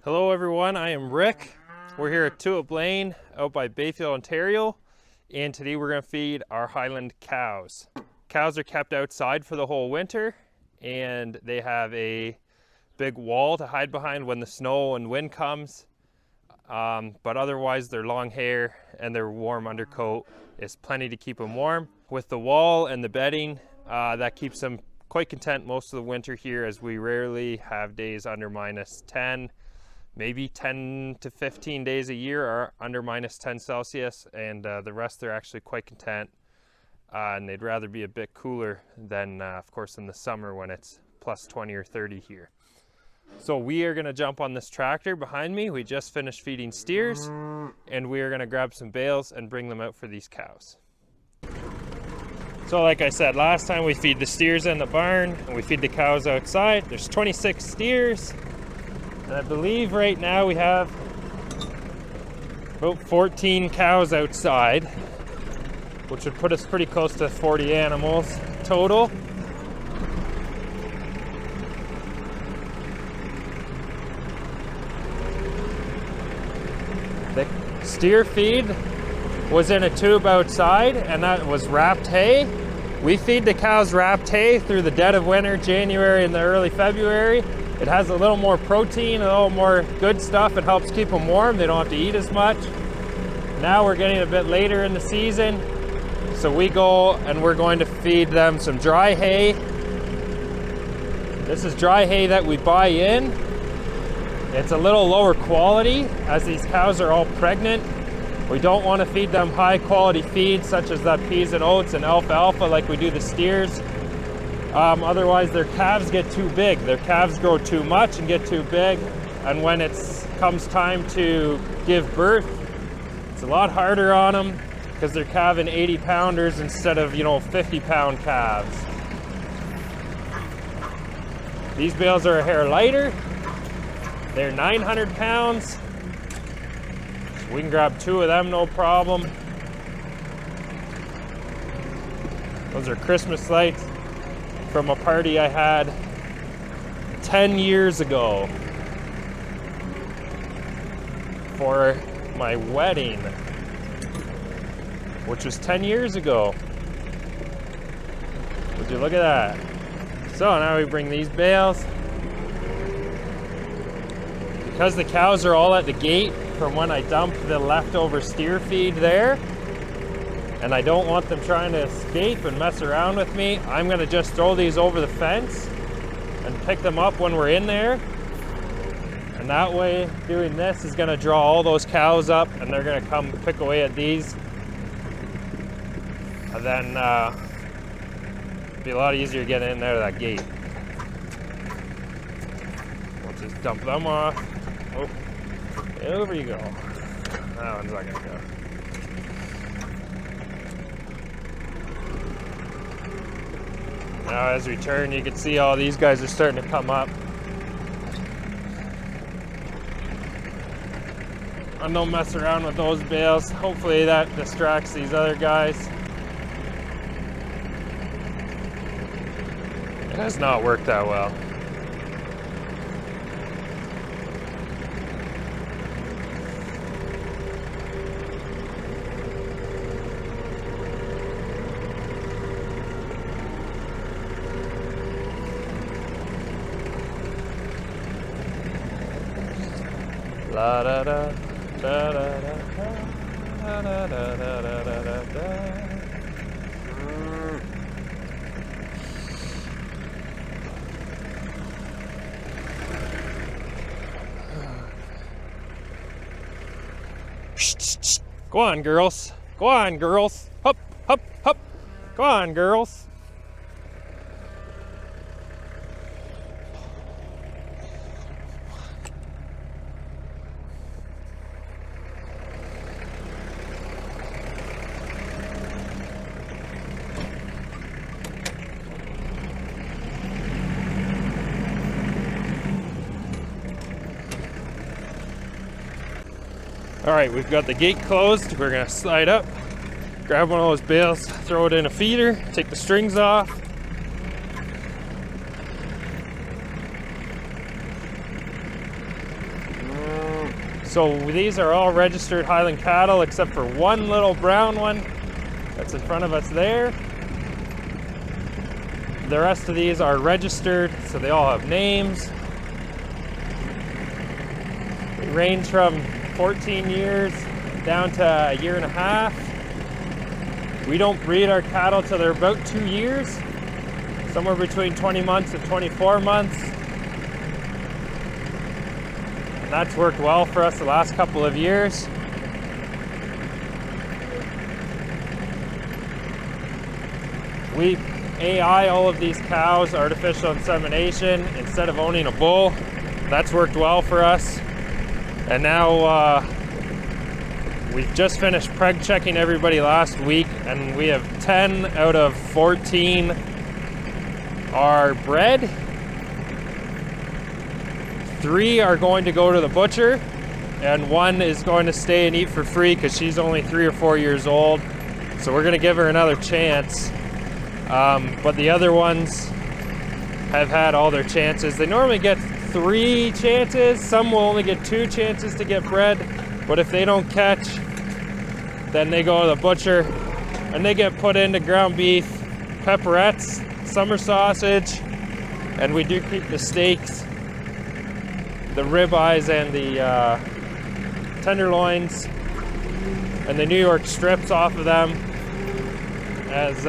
Hello everyone, I am Rick. We're here at Tulip Lane out by Bayfield, Ontario, and today we're going to feed our Highland cows. Cows are kept outside for the whole winter, and they have a big wall to hide behind when the snow and wind comes, but otherwise their long hair and their warm undercoat is plenty to keep them warm. With the wall and the bedding, that keeps them quite content most of the winter here, as we rarely have days under -10. Maybe 10 to 15 days a year are under -10 Celsius, and the rest they're actually quite content. And they'd rather be a bit cooler than, of course, in the summer when it's +20 or 30 here. So we are going to jump on this tractor behind me. We just finished feeding steers, and we are going to grab some bales and bring them out for these cows. So like I said, last time we feed the steers in the barn, and we feed the cows outside. There's 26 steers. And I believe right now we have about 14 cows outside, which would put us pretty close to 40 animals total. The steer feed was in a tube outside, and that was wrapped hay. We feed the cows wrapped hay through the dead of winter, January and the early February. It has a little more protein, a little more good stuff. It helps keep them warm. They don't have to eat as much. Now we're getting a bit later in the season, so we go and we're going to feed them some dry hay. This is dry hay that we buy in. It's a little lower quality, as these cows are all pregnant. We don't want to feed them high quality feed such as that peas and oats and alfalfa like we do the steers. Otherwise their calves get too big. Their calves grow too much and get too big, and when it comes time to give birth, it's a lot harder on them because they're calving 80 pounders instead of 50-pound calves. These bales are a hair lighter. They're 900 pounds. So we can grab 2 of them, no problem. Those are Christmas lights from a party I had 10 years ago for my wedding, which was 10 years ago. Would you look at that? So now we bring these bales. Because the cows are all at the gate from when I dumped the leftover steer feed there, and I don't want them trying to escape and mess around with me, I'm gonna just throw these over the fence and pick them up when we're in there. And that way, doing this is gonna draw all those cows up, and they're gonna come pick away at these. And then it'll be a lot easier getting in there to that gate. We'll just dump them off. Oh, over you go. That one's not gonna go. Now as we turn, you can see all these guys are starting to come up. I don't mess around with those bales. Hopefully that distracts these other guys. It has not worked that well. La da da da da da da da da da da da. Go on, girls. Go on, girls. Hup, hup, hup. Go on, girls. All right, we've got the gate closed. We're gonna slide up, grab one of those bales, throw it in a feeder, take the strings off. So these are all registered Highland cattle except for one little brown one that's in front of us there. The rest of these are registered, so they all have names. They range from 14 years down to a year and a half. We don't breed our cattle till they're about 2 years, somewhere between 20 months and 24 months. And that's worked well for us the last couple of years. We AI all of these cows, artificial insemination, instead of owning a bull. That's worked well for us. And now we've just finished preg checking everybody last week, and we have 10 out of 14 are bred. 3 are going to go to the butcher, and 1 is going to stay and eat for free because she's only 3 or 4 years old. So we're going to give her another chance. But the other ones have had all their chances. They normally get 3 chances. Some will only get 2 chances to get bred. But if they don't catch, then they go to the butcher and they get put into ground beef, pepperettes, summer sausage, and we do keep the steaks, the ribeyes, and the tenderloins, and the New York strips off of them. As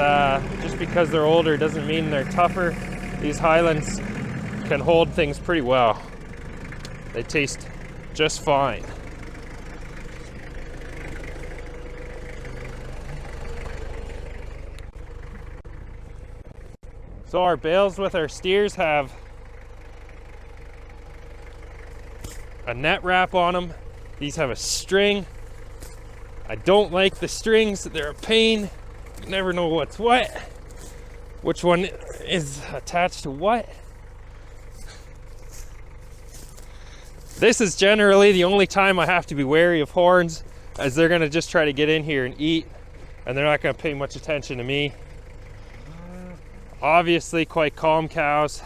just because they're older doesn't mean they're tougher. These Highlands can hold things pretty well. They taste just fine. So our bales with our steers have a net wrap on them. These have a string. I don't like the strings, they're a pain. You never know what's what, which one is attached to what. This is generally the only time I have to be wary of horns, as they're gonna just try to get in here and eat, and they're not gonna pay much attention to me. Obviously quite calm cows.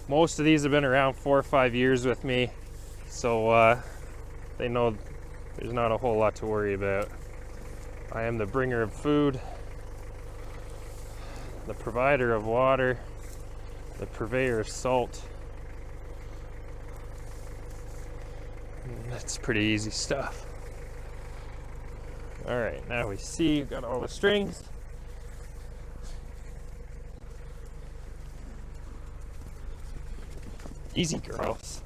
Most of these have been around 4 or 5 years with me, so they know there's not a whole lot to worry about. I am the bringer of food, the provider of water, the purveyor of salt. That's pretty easy stuff. All right, now we see you've got all the strings. Easy, girls.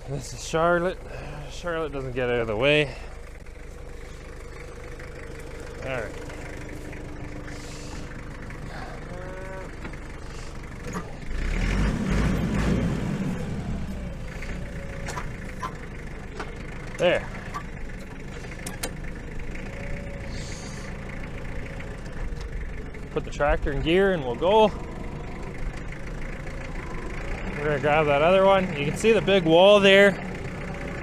This is Charlotte. Charlotte doesn't get out of the way. All right. There. Put the tractor in gear and we'll go. We're gonna grab that other one. You can see the big wall there.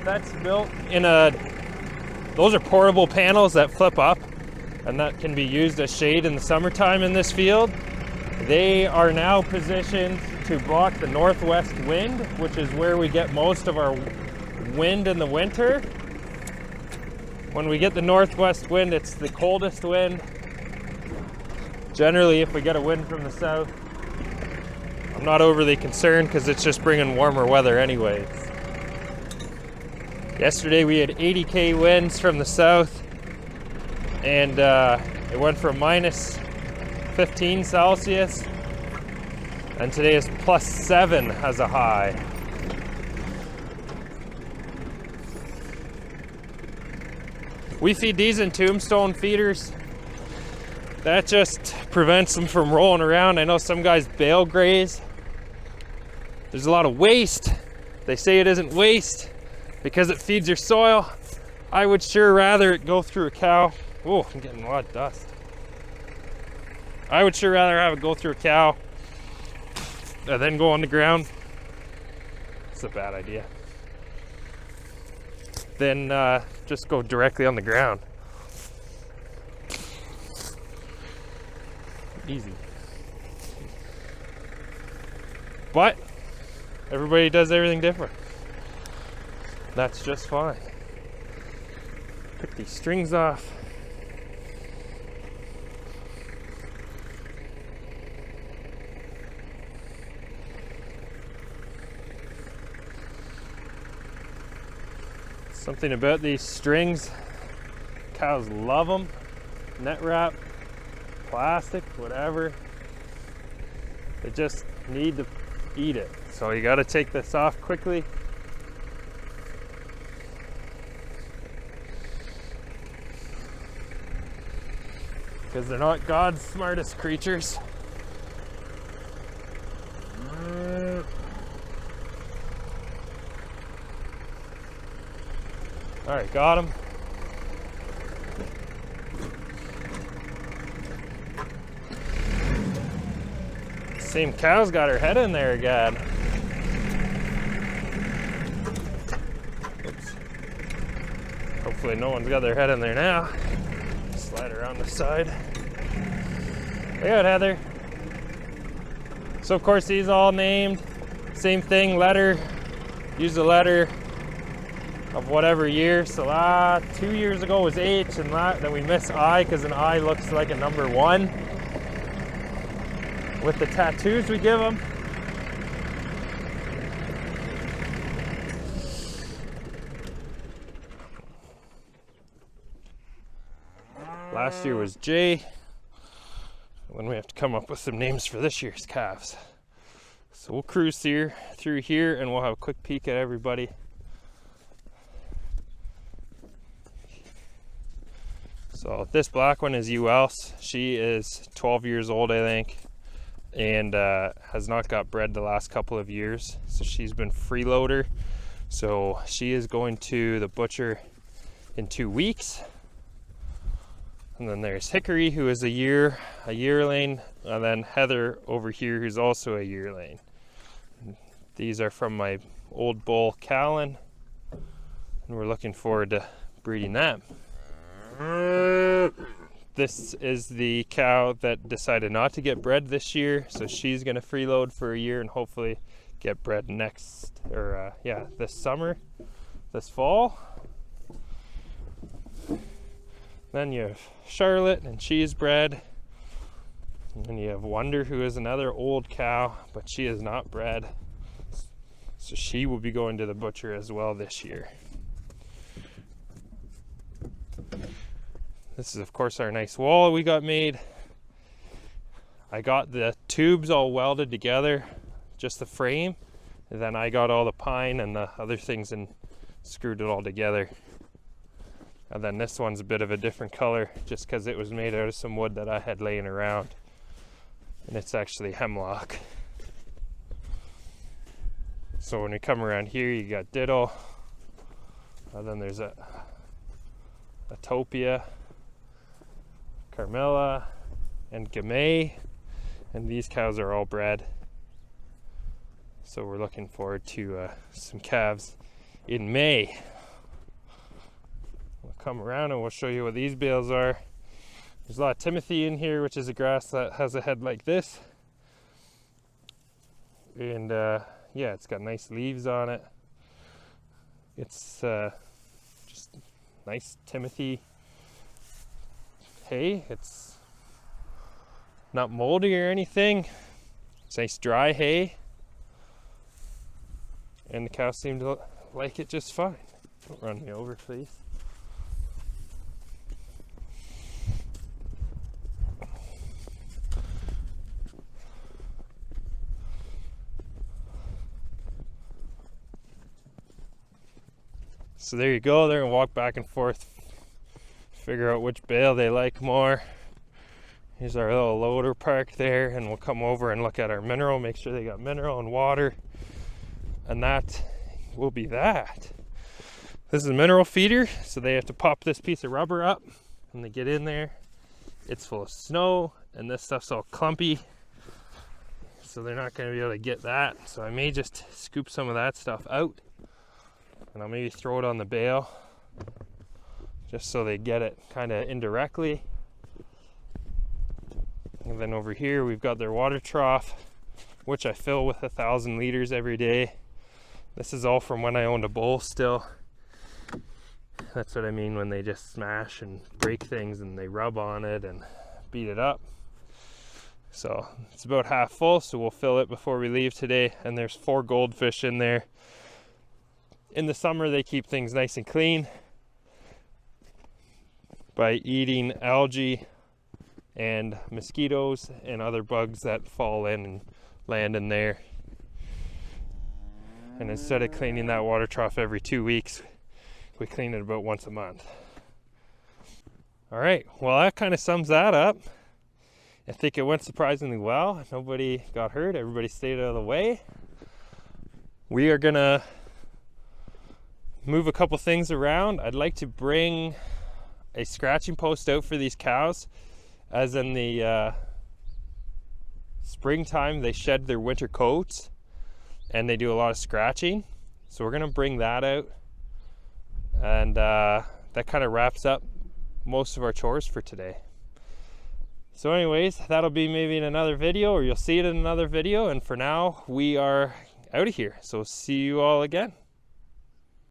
That's built in those are portable panels that flip up, and that can be used as shade in the summertime in this field. They are now positioned to block the northwest wind, which is where we get most of our wind in the winter. When we get the northwest wind, it's the coldest wind. Generally, if we get a wind from the south, I'm not overly concerned because it's just bringing warmer weather anyways. Yesterday we had 80k winds from the south, and it went from minus 15 Celsius, and today is plus 7 as a high. We feed these in tombstone feeders. That just prevents them from rolling around. I know some guys bale graze. There's a lot of waste. They say it isn't waste because it feeds your soil. I would sure rather it go through a cow. Oh, I'm getting a lot of dust. I would sure rather have it go through a cow and then go on the ground. It's a bad idea. Then just go directly on the ground. Easy. But everybody does everything different. That's just fine. Pick these strings off. Something about these strings, cows love them. Net wrap, plastic, whatever. They just need to eat it. So you got to take this off quickly. Because they're not God's smartest creatures. All right, got him. Same cow's got her head in there again. Oops. Hopefully no one's got their head in there now. Slide around the side. Look out, Heather. So of course these all named. Same thing, letter. Use the letter of whatever year. So 2 years ago was H, and then we missed I because an I looks like a number 1 with the tattoos we give them. Last year was J. When we have to come up with some names for this year's calves. So we'll cruise through here and we'll have a quick peek at everybody. So this black one is UL's. She is 12 years old, I think, and has not got bred the last couple of years. So she's been freeloader. So she is going to the butcher in 2 weeks. And then there's Hickory, who is a yearling, and then Heather over here, who's also a yearling. These are from my old bull Callan, and we're looking forward to breeding them. This is the cow that decided not to get bred this year, so she's going to freeload for a year and hopefully get bred this summer, this fall. Then you have Charlotte, and she's bred. And then you have Wonder, who is another old cow, but she is not bred. So she will be going to the butcher as well this year. This is, of course, our nice wall we got made. I got the tubes all welded together, just the frame, and then I got all the pine and the other things and screwed it all together. And then this one's a bit of a different color just because it was made out of some wood that I had laying around. And it's actually hemlock. So when we come around here, you got Diddle. And then there's a Topia, Carmela, and Gamay. And these cows are all bred. So we're looking forward to some calves in May. We'll come around and we'll show you what these bales are. There's a lot of Timothy in here, which is a grass that has a head like this. And yeah, it's got nice leaves on it. It's just nice Timothy hay. It's not moldy or anything. It's nice dry hay. And the cows seem to like it just fine. Don't run me over, please. So there you go. They're gonna walk back and forth, figure out which bale they like more. Here's our little loader parked there, and we'll come over and look at our mineral, make sure they got mineral and water, and that will be that. This is a mineral feeder, so they have to pop this piece of rubber up when they get in there. It's full of snow, and this stuff's all clumpy, so they're not going to be able to get that. So I may just scoop some of that stuff out, and I'll maybe throw it on the bale, just so they get it kind of indirectly. And then over here we've got their water trough, which I fill with 1,000 liters every day. This is all from when I owned a bull still. That's what I mean when they just smash and break things and they rub on it and beat it up. So it's about half full, so we'll fill it before we leave today. And there's 4 goldfish in there. In the summer, they keep things nice and clean by eating algae and mosquitoes and other bugs that fall in and land in there. And instead of cleaning that water trough every 2 weeks, we clean it about once a month. All right, well, that kind of sums that up. I think it went surprisingly well. Nobody got hurt. Everybody stayed out of the way. We are gonna move a couple things around. I'd like to bring a scratching post out for these cows, as in the springtime they shed their winter coats and they do a lot of scratching. So we're gonna bring that out, and that kind of wraps up most of our chores for today. So anyways, that'll be maybe in another video, or you'll see it in another video. And for now, we are out of here. So see you all again.